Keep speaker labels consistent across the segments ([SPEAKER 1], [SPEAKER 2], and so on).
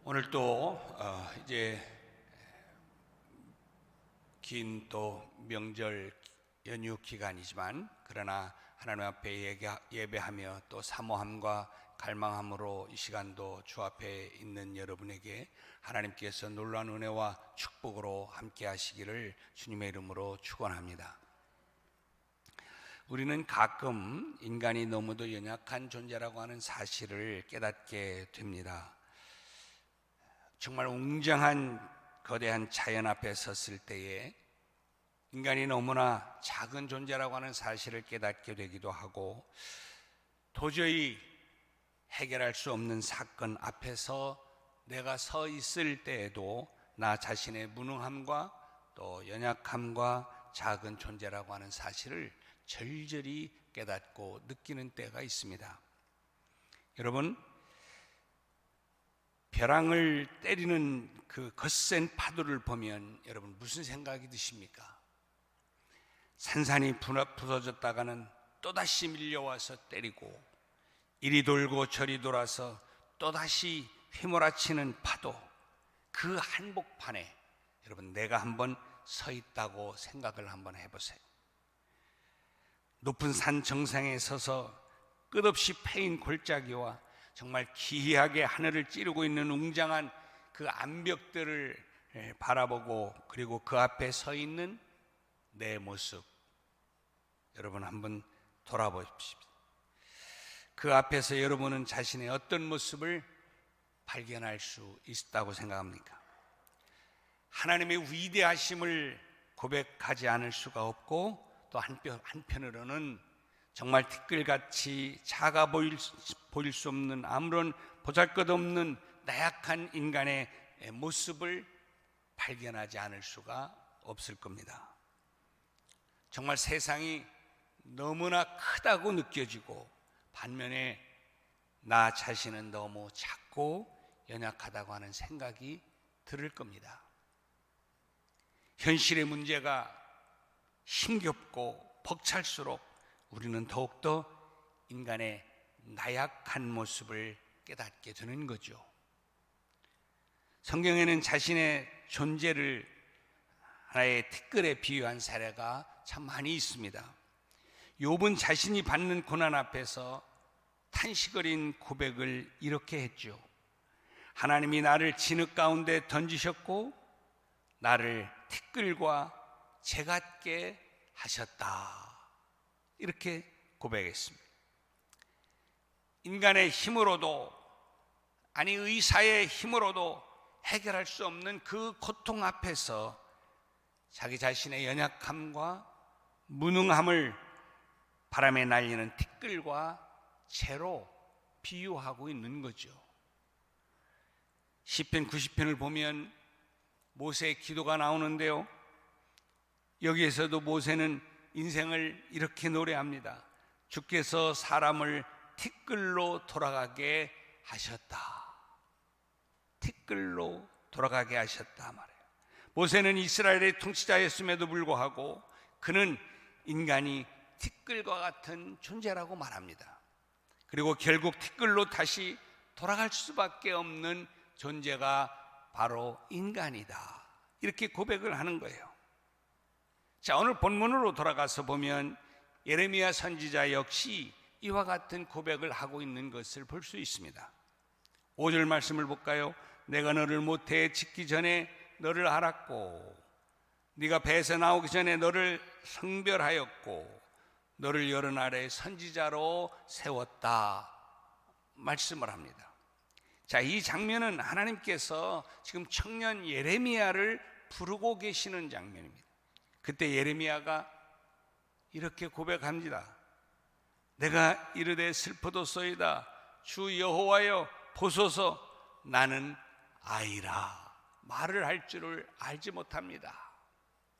[SPEAKER 1] 오늘 또 이제 긴 또 명절 연휴 기간이지만 그러나 하나님 앞에 예배하며 또 사모함과 갈망함으로 이 시간도 주 앞에 있는 여러분에게 하나님께서 놀라운 은혜와 축복으로 함께 하시기를 주님의 이름으로 축원합니다. 우리는 가끔 인간이 너무도 연약한 존재라고 하는 사실을 깨닫게 됩니다. 정말 웅장한 거대한 자연 앞에 섰을 때에 인간이 너무나 작은 존재라고 하는 사실을 깨닫게 되기도 하고, 도저히 해결할 수 없는 사건 앞에서 내가 서 있을 때에도 나 자신의 무능함과 또 연약함과 작은 존재라고 하는 사실을 절절히 깨닫고 느끼는 때가 있습니다. 여러분, 벼랑을 때리는 그 거센 파도를 보면 여러분 무슨 생각이 드십니까? 산산이 부서졌다가는 또다시 밀려와서 때리고, 이리 돌고 저리 돌아서 또다시 휘몰아치는 파도, 그 한복판에 여러분 내가 한번 서 있다고 생각을 한번 해보세요. 높은 산 정상에 서서 끝없이 패인 골짜기와 정말 기이하게 하늘을 찌르고 있는 웅장한 그 암벽들을 바라보고, 그리고 그 앞에 서 있는 내 모습, 여러분 한번 돌아보십시오. 그 앞에서 여러분은 자신의 어떤 모습을 발견할 수 있다고 생각합니까? 하나님의 위대하심을 고백하지 않을 수가 없고, 또 한편으로는 정말 티끌같이 작아 보일 수 없는, 아무런 보잘것없는 나약한 인간의 모습을 발견하지 않을 수가 없을 겁니다. 정말 세상이 너무나 크다고 느껴지고, 반면에 나 자신은 너무 작고 연약하다고 하는 생각이 들을 겁니다. 현실의 문제가 힘겹고 벅찰수록 우리는 더욱더 인간의 나약한 모습을 깨닫게 되는 거죠. 성경에는 자신의 존재를 하나의 티끌에 비유한 사례가 참 많이 있습니다. 욥은 자신이 받는 고난 앞에서 탄식거린 고백을 이렇게 했죠. 하나님이 나를 진흙 가운데 던지셨고 나를 티끌과 재 같게 하셨다, 이렇게 고백했습니다. 인간의 힘으로도, 아니 의사의 힘으로도 해결할 수 없는 그 고통 앞에서 자기 자신의 연약함과 무능함을 바람에 날리는 티끌과 재로 비유하고 있는 거죠. 시편 90편을 보면 모세의 기도가 나오는데요, 여기에서도 모세는 인생을 이렇게 노래합니다. 주께서 사람을 티끌로 돌아가게 하셨다. 티끌로 돌아가게 하셨다 말이에요. 모세는 이스라엘의 통치자였음에도 불구하고 그는 인간이 티끌과 같은 존재라고 말합니다. 그리고 결국 티끌로 다시 돌아갈 수밖에 없는 존재가 바로 인간이다, 이렇게 고백을 하는 거예요. 자, 오늘 본문으로 돌아가서 보면 예레미야 선지자 역시 이와 같은 고백을 하고 있는 것을 볼 수 있습니다. 5절 말씀을 볼까요? 내가 너를 모태에 짓기 전에 너를 알았고, 네가 배에서 나오기 전에 너를 성별하였고, 너를 여러 나라의 선지자로 세웠다 말씀을 합니다. 자, 이 장면은 하나님께서 지금 청년 예레미야를 부르고 계시는 장면입니다. 그때 예레미야가 이렇게 고백합니다. 내가 이르되 슬퍼도소이다. 주 여호와여 보소서, 나는 아이라. 말을 할 줄을 알지 못합니다.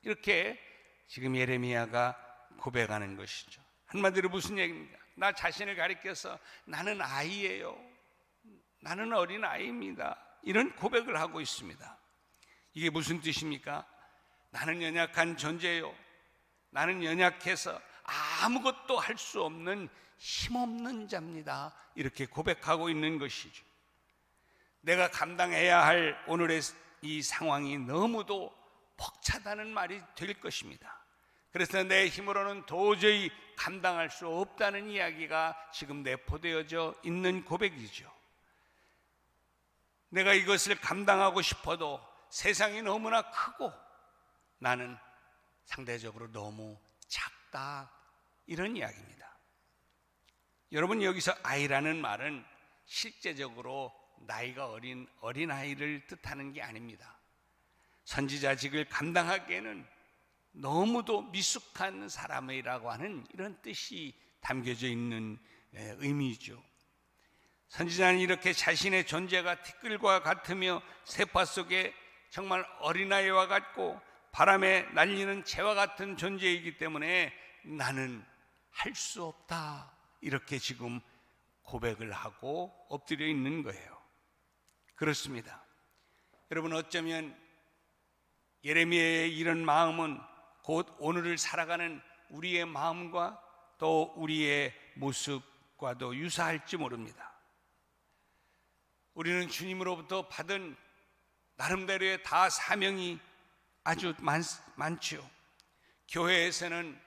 [SPEAKER 1] 이렇게 지금 예레미야가 고백하는 것이죠. 한마디로 무슨 얘기입니까? 나 자신을 가리켜서 나는 아이예요, 나는 어린 아이입니다, 이런 고백을 하고 있습니다. 이게 무슨 뜻입니까? 나는 연약한 존재요, 나는 연약해서 아무것도 할 수 없는 힘없는 자입니다, 이렇게 고백하고 있는 것이죠. 내가 감당해야 할 오늘의 이 상황이 너무도 벅차다는 말이 될 것입니다. 그래서 내 힘으로는 도저히 감당할 수 없다는 이야기가 지금 내포되어져 있는 고백이죠. 내가 이것을 감당하고 싶어도 세상이 너무나 크고 나는 상대적으로 너무 작다, 이런 이야기입니다. 여러분, 여기서 아이라는 말은 실제적으로 나이가 어린 어린아이를 뜻하는 게 아닙니다. 선지자직을 감당하기에는 너무도 미숙한 사람이라고 하는 이런 뜻이 담겨져 있는 의미죠. 선지자는 이렇게 자신의 존재가 티끌과 같으며 세파 속에 정말 어린아이와 같고 바람에 날리는 재와 같은 존재이기 때문에 나는 할 수 없다, 이렇게 지금 고백을 하고 엎드려 있는 거예요. 그렇습니다. 여러분, 어쩌면 예레미야의 이런 마음은 곧 오늘을 살아가는 우리의 마음과 또 우리의 모습과도 유사할지 모릅니다. 우리는 주님으로부터 받은 나름대로의 다 사명이 아주 많죠. 교회에서는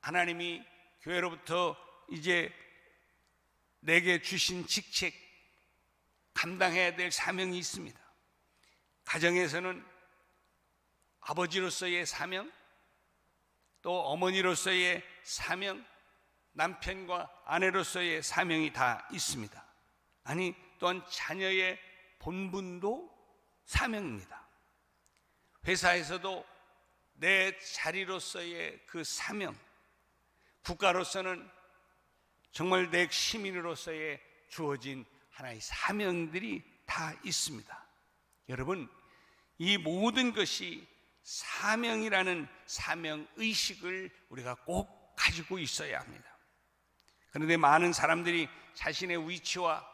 [SPEAKER 1] 하나님이 교회로부터 이제 내게 주신 직책, 감당해야 될 사명이 있습니다. 가정에서는 아버지로서의 사명, 또 어머니로서의 사명, 남편과 아내로서의 사명이 다 있습니다. 아니, 또한 자녀의 본분도 사명입니다. 회사에서도 내 자리로서의 그 사명, 국가로서는 정말 내 시민으로서의 주어진 하나의 사명들이 다 있습니다. 여러분, 이 모든 것이 사명이라는 사명의식을 우리가 꼭 가지고 있어야 합니다. 그런데 많은 사람들이 자신의 위치와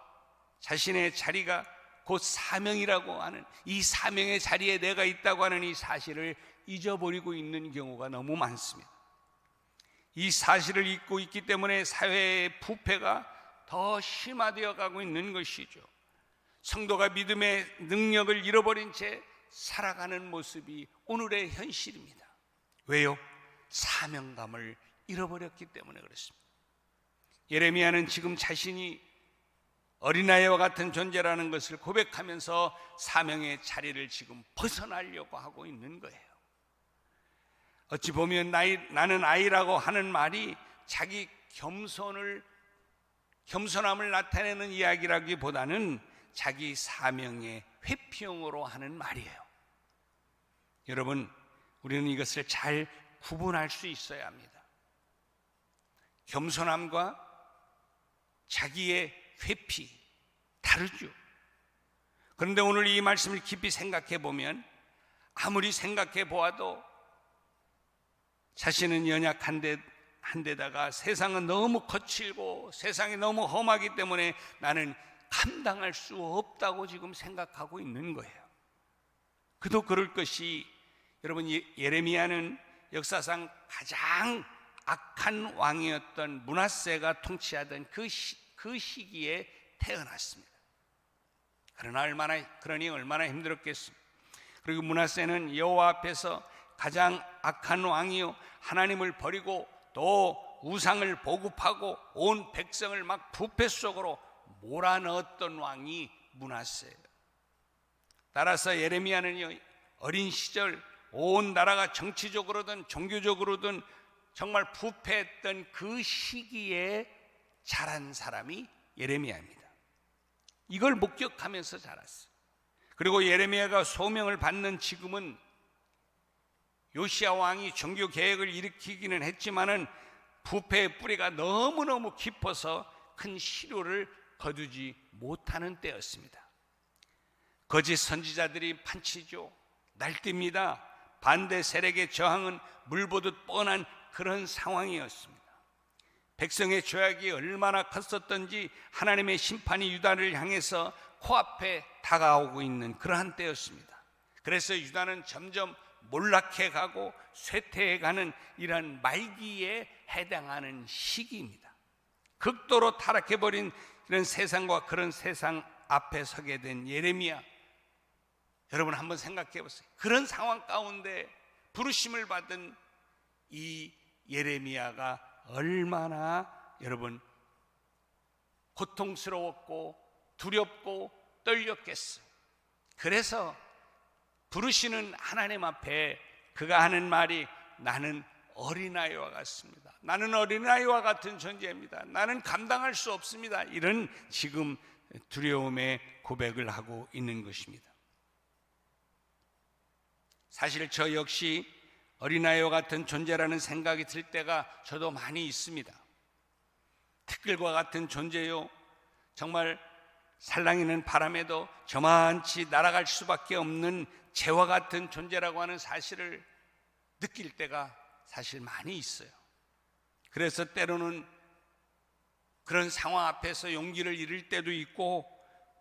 [SPEAKER 1] 자신의 자리가 곧 사명이라고 하는, 이 사명의 자리에 내가 있다고 하는 이 사실을 잊어버리고 있는 경우가 너무 많습니다. 이 사실을 잊고 있기 때문에 사회의 부패가 더 심화되어 가고 있는 것이죠. 성도가 믿음의 능력을 잃어버린 채 살아가는 모습이 오늘의 현실입니다. 왜요? 사명감을 잃어버렸기 때문에 그렇습니다. 예레미야는 지금 자신이 어린아이와 같은 존재라는 것을 고백하면서 사명의 자리를 지금 벗어나려고 하고 있는 거예요. 어찌 보면 나는 아이라고 하는 말이 자기 겸손함을 나타내는 이야기라기보다는 자기 사명의 회피용으로 하는 말이에요. 여러분, 우리는 이것을 잘 구분할 수 있어야 합니다. 겸손함과 자기의 회피, 다르죠. 그런데 오늘 이 말씀을 깊이 생각해 보면 아무리 생각해 보아도 자신은 연약한데다가 세상은 너무 거칠고 세상이 너무 험하기 때문에 나는 감당할 수 없다고 지금 생각하고 있는 거예요. 그도 그럴 것이, 여러분, 예레미야는 역사상 가장 악한 왕이었던 므낫세가 통치하던 그 시기에 태어났습니다. 그러니 얼마나 힘들었겠습니까? 그리고 므낫세는 여호와 앞에서 가장 악한 왕이요, 하나님을 버리고 또 우상을 보급하고 온 백성을 막 부패 속으로 몰아넣었던 왕이 므낫세예요. 따라서 예레미야는 어린 시절 온 나라가 정치적으로든 종교적으로든 정말 부패했던 그 시기에 자란 사람이 예레미야입니다. 이걸 목격하면서 자랐어요. 그리고 예레미야가 소명을 받는 지금은 요시야 왕이 종교 개혁을 일으키기는 했지만은 부패의 뿌리가 너무너무 깊어서 큰 실효를 거두지 못하는 때였습니다. 거짓 선지자들이 판치죠. 날뜁니다. 반대 세력의 저항은 물보듯 뻔한 그런 상황이었습니다. 백성의 죄악이 얼마나 컸었던지 하나님의 심판이 유다를 향해서 코앞에 다가오고 있는 그러한 때였습니다. 그래서 유다는 점점 몰락해 가고 쇠퇴해 가는 이런 말기에 해당하는 시기입니다. 극도로 타락해버린 이런 세상과 그런 세상 앞에 서게 된 예레미야, 여러분 한번 생각해 보세요. 그런 상황 가운데 부르심을 받은 이 예레미야가 얼마나 여러분 고통스러웠고 두렵고 떨렸겠어요. 그래서 부르시는 하나님 앞에 그가 하는 말이 나는 어린아이와 같습니다. 나는 어린아이와 같은 존재입니다. 나는 감당할 수 없습니다. 이런 지금 두려움의 고백을 하고 있는 것입니다. 사실 저 역시 어린아이와 같은 존재라는 생각이 들 때가 저도 많이 있습니다. 티끌과 같은 존재요, 정말 살랑이는 바람에도 저만치 날아갈 수밖에 없는 재와 같은 존재라고 하는 사실을 느낄 때가 사실 많이 있어요. 그래서 때로는 그런 상황 앞에서 용기를 잃을 때도 있고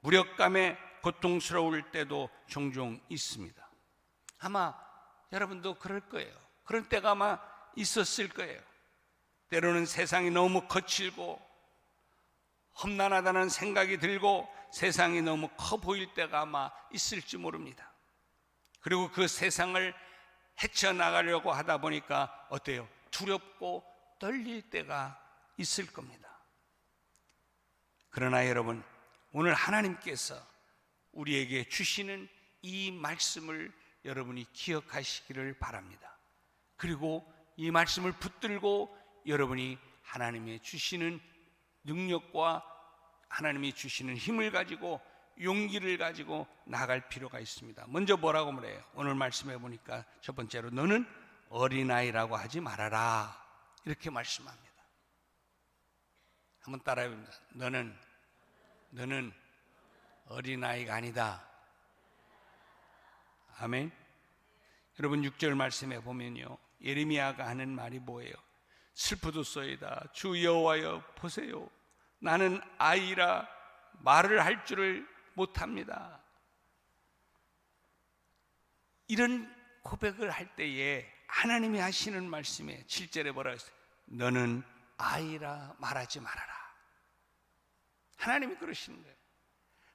[SPEAKER 1] 무력감에 고통스러울 때도 종종 있습니다. 아마 여러분도 그럴 거예요. 그런 때가 아마 있었을 거예요. 때로는 세상이 너무 거칠고 험난하다는 생각이 들고 세상이 너무 커 보일 때가 아마 있을지 모릅니다. 그리고 그 세상을 헤쳐나가려고 하다 보니까 어때요? 두렵고 떨릴 때가 있을 겁니다. 그러나 여러분, 오늘 하나님께서 우리에게 주시는 이 말씀을 여러분이 기억하시기를 바랍니다. 그리고 이 말씀을 붙들고 여러분이 하나님의 주시는 능력과 하나님이 주시는 힘을 가지고 용기를 가지고 나갈 필요가 있습니다. 먼저 뭐라고 말해요? 오늘 말씀해 보니까 첫 번째로 너는 어린아이라고 하지 말아라, 이렇게 말씀합니다. 한번 따라해 봅니다. 너는 어린아이가 아니다. 아멘. 여러분 6절 말씀해 보면요, 예레미야가 하는 말이 뭐예요? 슬프도소이다 주 여호와여 보세요, 나는 아이라 말을 할 줄을 못합니다. 이런 고백을 할 때에 하나님이 하시는 말씀에 7절에 뭐라고 했어요? 너는 아이라 말하지 말아라. 하나님이 그러시는 거예요.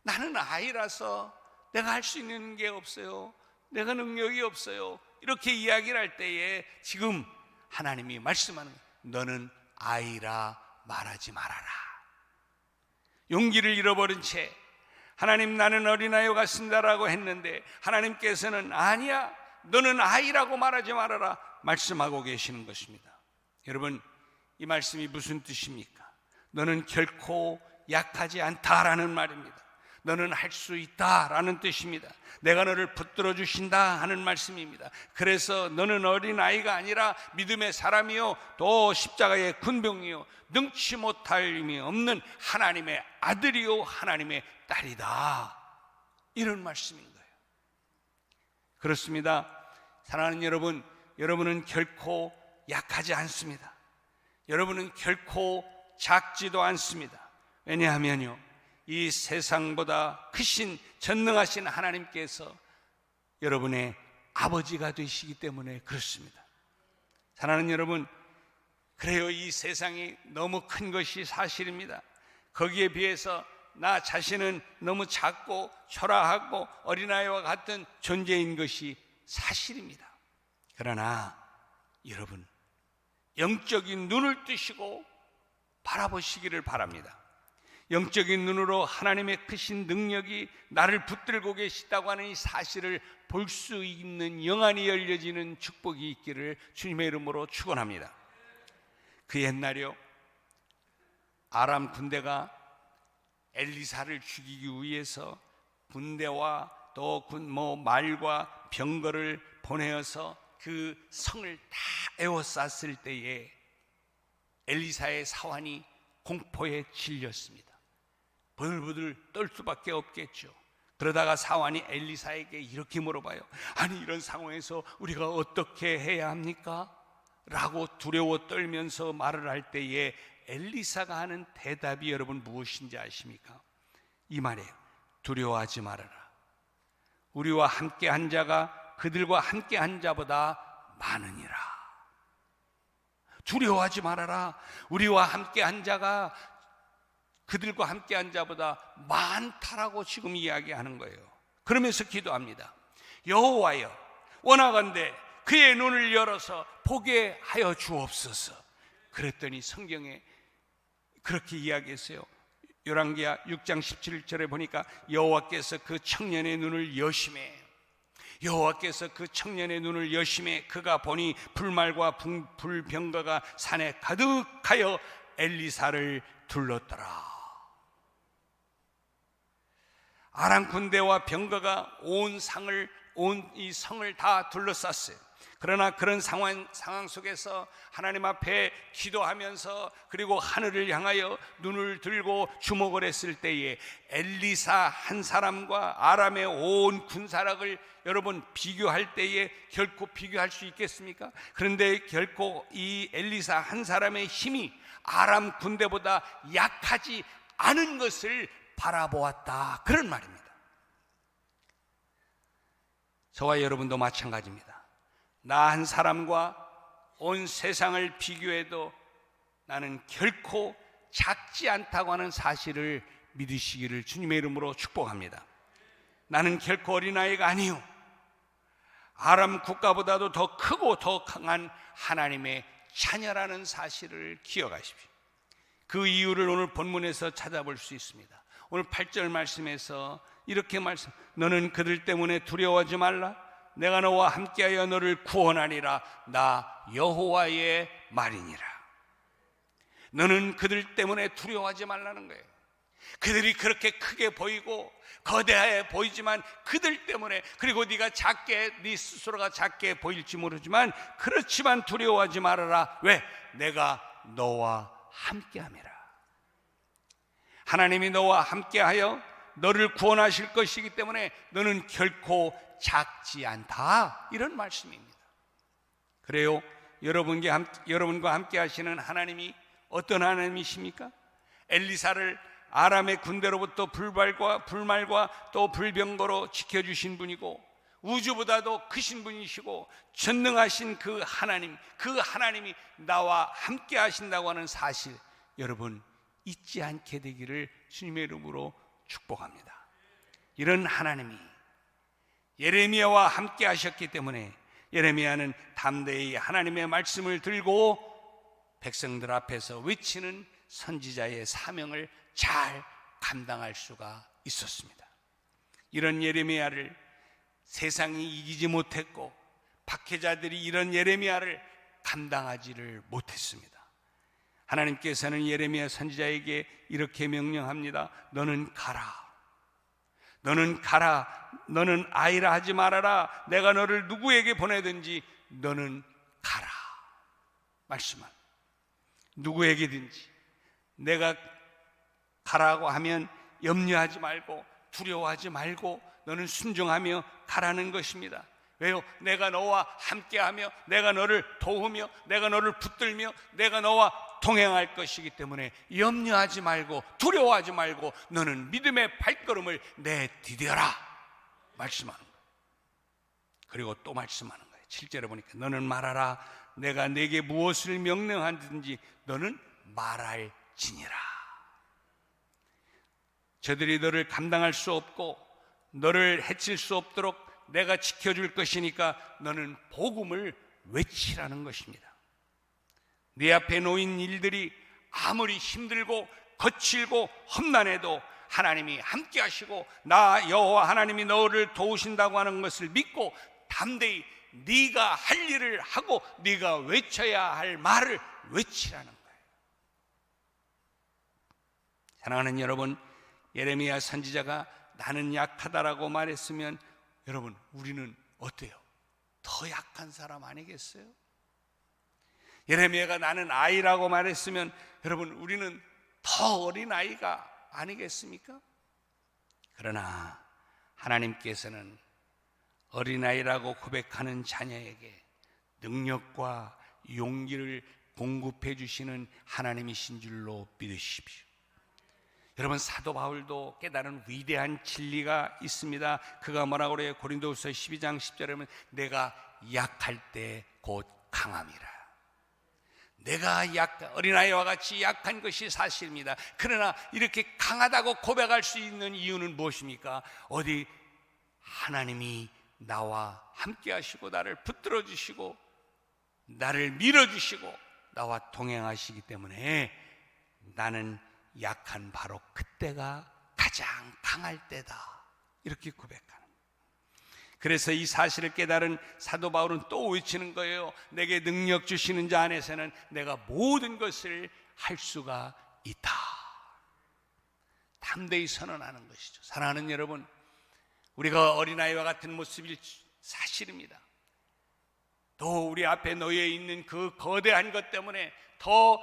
[SPEAKER 1] 나는 아이라서 내가 할 수 있는 게 없어요, 내가 능력이 없어요, 이렇게 이야기를 할 때에 지금 하나님이 말씀하는 거예요. 너는 아이라 말하지 말아라. 용기를 잃어버린 채 하나님 나는 어린아이와 같습니다라고 했는데 하나님께서는 아니야, 너는 아이라고 말하지 말아라 말씀하고 계시는 것입니다. 여러분, 이 말씀이 무슨 뜻입니까? 너는 결코 약하지 않다라는 말입니다. 너는 할 수 있다라는 뜻입니다. 내가 너를 붙들어 주신다 하는 말씀입니다. 그래서 너는 어린아이가 아니라 믿음의 사람이요 또 십자가의 군병이요 능치 못할 힘이 없는 하나님의 아들이요 하나님의 딸이다, 이런 말씀인 거예요. 그렇습니다. 사랑하는 여러분, 여러분은 결코 약하지 않습니다. 여러분은 결코 작지도 않습니다. 왜냐하면요, 이 세상보다 크신 전능하신 하나님께서 여러분의 아버지가 되시기 때문에 그렇습니다. 사랑하는 여러분, 그래요, 이 세상이 너무 큰 것이 사실입니다. 거기에 비해서 나 자신은 너무 작고 초라하고 어린아이와 같은 존재인 것이 사실입니다. 그러나 여러분, 영적인 눈을 뜨시고 바라보시기를 바랍니다. 영적인 눈으로 하나님의 크신 능력이 나를 붙들고 계시다고 하는 이 사실을 볼 수 있는 영안이 열려지는 축복이 있기를 주님의 이름으로 축원합니다. 그 옛날에요, 아람 군대가 엘리사를 죽이기 위해서 군대와 또 말과 병거를 보내어서 그 성을 다 에워쌌을 때에 엘리사의 사환이 공포에 질렸습니다. 부들부들 떨 수밖에 없겠죠. 그러다가 사환이 엘리사에게 이렇게 물어봐요. 아니, 이런 상황에서 우리가 어떻게 해야 합니까? 라고 두려워 떨면서 말을 할 때에 엘리사가 하는 대답이 여러분 무엇인지 아십니까? 이 말이에요. 두려워하지 말아라. 우리와 함께 한 자가 그들과 함께 한 자보다 많으니라. 두려워하지 말아라. 우리와 함께 한 자가 그들과 함께한 자보다 많다라고 지금 이야기하는 거예요. 그러면서 기도합니다. 여호와여, 원하건대 그의 눈을 열어서 보게 하여 주옵소서. 그랬더니 성경에 그렇게 이야기했어요. 열왕기하 6장 17절에 보니까 여호와께서 그 청년의 눈을 여심해, 여호와께서 그 청년의 눈을 여심해 그가 보니 불말과 불병거가 산에 가득하여 엘리사를 둘렀더라. 아람 군대와 병거가 온 이 성을 다 둘러쌌어요. 그러나 그런 상황 속에서 하나님 앞에 기도하면서 그리고 하늘을 향하여 눈을 들고 주목을 했을 때에 엘리사 한 사람과 아람의 온 군사력을 여러분 비교할 때에 결코 비교할 수 있겠습니까? 그런데 결코 이 엘리사 한 사람의 힘이 아람 군대보다 약하지 않은 것을 바라보았다, 그런 말입니다. 저와 여러분도 마찬가지입니다. 나 한 사람과 온 세상을 비교해도 나는 결코 작지 않다고 하는 사실을 믿으시기를 주님의 이름으로 축복합니다. 나는 결코 어린아이가 아니요, 아람 국가보다도 더 크고 더 강한 하나님의 자녀라는 사실을 기억하십시오. 그 이유를 오늘 본문에서 찾아볼 수 있습니다. 오늘 8절 말씀에서 이렇게 너는 그들 때문에 두려워하지 말라. 내가 너와 함께하여 너를 구원하리라. 나 여호와의 말이니라. 너는 그들 때문에 두려워하지 말라는 거예요. 그들이 그렇게 크게 보이고 거대해 보이지만 그들 때문에, 그리고 네 스스로가 작게 보일지 모르지만 그렇지만 두려워하지 말아라. 왜? 내가 너와 함께함이라. 하나님이 너와 함께하여 너를 구원하실 것이기 때문에 너는 결코 작지 않다, 이런 말씀입니다. 그래요, 여러분과 함께 하시는 하나님이 어떤 하나님이십니까? 엘리사를 아람의 군대로부터 불말과 또 불병거로 지켜주신 분이고 우주보다도 크신 분이시고 전능하신 그 하나님이 나와 함께 하신다고 하는 사실, 여러분 잊지 않게 되기를 주님의 이름으로 축복합니다. 이런 하나님이 예레미야와 함께 하셨기 때문에 예레미야는 담대히 하나님의 말씀을 들고 백성들 앞에서 외치는 선지자의 사명을 잘 감당할 수가 있었습니다. 이런 예레미야를 세상이 이기지 못했고 박해자들이 이런 예레미야를 감당하지를 못했습니다. 하나님께서는 예레미야 선지자에게 이렇게 명령합니다. 너는 가라. 너는 아이라 하지 말아라. 내가 너를 누구에게 보내든지 너는 가라. 말씀은 누구에게든지 내가 가라고 하면 염려하지 말고 두려워하지 말고 너는 순종하며 가라는 것입니다. 왜요? 내가 너와 함께하며 내가 너를 도우며 내가 너를 붙들며 내가 너와 동행할 것이기 때문에 염려하지 말고 두려워하지 말고 너는 믿음의 발걸음을 내디뎌라 말씀하는 거예요. 그리고 또 말씀하는 거예요. 7절에 보니까 너는 말하라. 내가 내게 무엇을 명령하든지 너는 말할지니라. 저들이 너를 감당할 수 없고 너를 해칠 수 없도록 내가 지켜줄 것이니까 너는 복음을 외치라는 것입니다. 네 앞에 놓인 일들이 아무리 힘들고 거칠고 험난해도 하나님이 함께 하시고 나 여호와 하나님이 너를 도우신다고 하는 것을 믿고 담대히 네가 할 일을 하고 네가 외쳐야 할 말을 외치라는 거예요. 사랑하는 여러분, 예레미야 선지자가 나는 약하다라고 말했으면 여러분 우리는 어때요? 더 약한 사람 아니겠어요? 예레미야가 나는 아이라고 말했으면 여러분 우리는 더 어린 아이가 아니겠습니까? 그러나 하나님께서는 어린아이라고 고백하는 자녀에게 능력과 용기를 공급해 주시는 하나님이신 줄로 믿으십시오. 여러분 사도 바울도 깨달은 위대한 진리가 있습니다. 그가 뭐라고 그래요? 고린도후서 12장 10절에 보면 내가 약할 때 곧 강함이라. 내가 어린아이와 같이 약한 것이 사실입니다. 그러나 이렇게 강하다고 고백할 수 있는 이유는 무엇입니까? 어디 하나님이 나와 함께 하시고 나를 붙들어 주시고 나를 밀어주시고 나와 동행하시기 때문에 나는 약한 바로 그때가 가장 강할 때다, 이렇게 고백하는. 그래서 이 사실을 깨달은 사도 바울은 또 외치는 거예요. 내게 능력 주시는 자 안에서는 내가 모든 것을 할 수가 있다. 담대히 선언하는 것이죠. 사랑하는 여러분, 우리가 어린아이와 같은 모습이 사실입니다. 또 우리 앞에 놓여 있는 그 거대한 것 때문에 더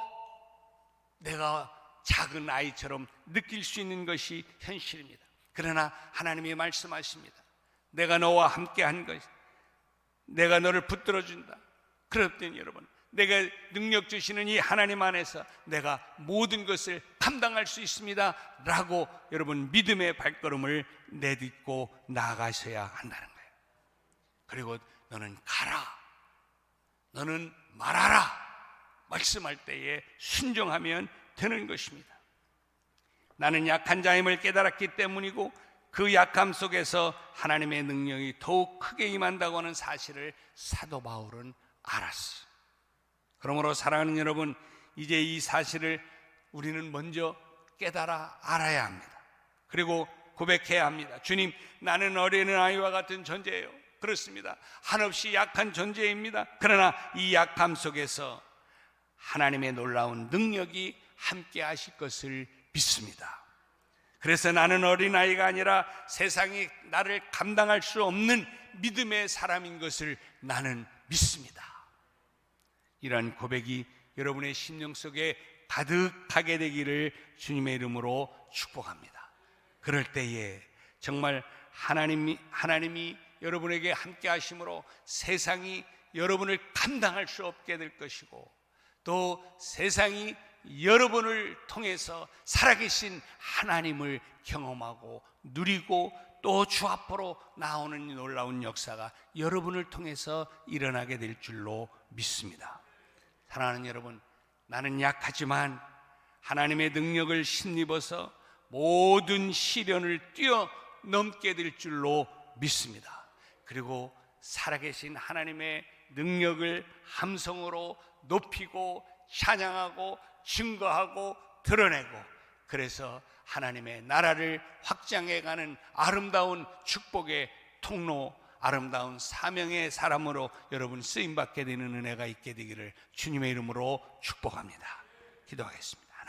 [SPEAKER 1] 내가 작은 아이처럼 느낄 수 있는 것이 현실입니다. 그러나 하나님이 말씀하십니다. 내가 너와 함께한 것, 내가 너를 붙들어준다. 그렇더니 여러분, 내가 능력 주시는 이 하나님 안에서 내가 모든 것을 감당할 수 있습니다 라고 여러분 믿음의 발걸음을 내딛고 나아가셔야 한다는 거예요. 그리고 너는 가라, 너는 말하라 말씀할 때에 순종하면 되는 것입니다. 나는 약한 자임을 깨달았기 때문이고 그 약함 속에서 하나님의 능력이 더욱 크게 임한다고 하는 사실을 사도 바울은 알았어요. 그러므로 사랑하는 여러분, 이제 이 사실을 우리는 먼저 깨달아 알아야 합니다. 그리고 고백해야 합니다. 주님, 나는 어린아이와 같은 존재예요. 그렇습니다. 한없이 약한 존재입니다. 그러나 이 약함 속에서 하나님의 놀라운 능력이 함께 하실 것을 믿습니다. 그래서 나는 어린아이가 아니라 세상이 나를 감당할 수 없는 믿음의 사람인 것을 나는 믿습니다. 이러한 고백이 여러분의 심령 속에 가득하게 되기를 주님의 이름으로 축복합니다. 그럴 때에 정말 하나님이 여러분에게 함께 하심으로 세상이 여러분을 감당할 수 없게 될 것이고, 또 세상이 여러분을 통해서 살아계신 하나님을 경험하고 누리고 또 주 앞으로 나오는 놀라운 역사가 여러분을 통해서 일어나게 될 줄로 믿습니다. 사랑하는 여러분, 나는 약하지만 하나님의 능력을 힘입어서 모든 시련을 뛰어넘게 될 줄로 믿습니다. 그리고 살아계신 하나님의 능력을 함성으로 높이고 찬양하고 증거하고 드러내고, 그래서 하나님의 나라를 확장해가는 아름다운 축복의 통로, 아름다운 사명의 사람으로 여러분 쓰임받게 되는 은혜가 있게 되기를 주님의 이름으로 축복합니다. 기도하겠습니다.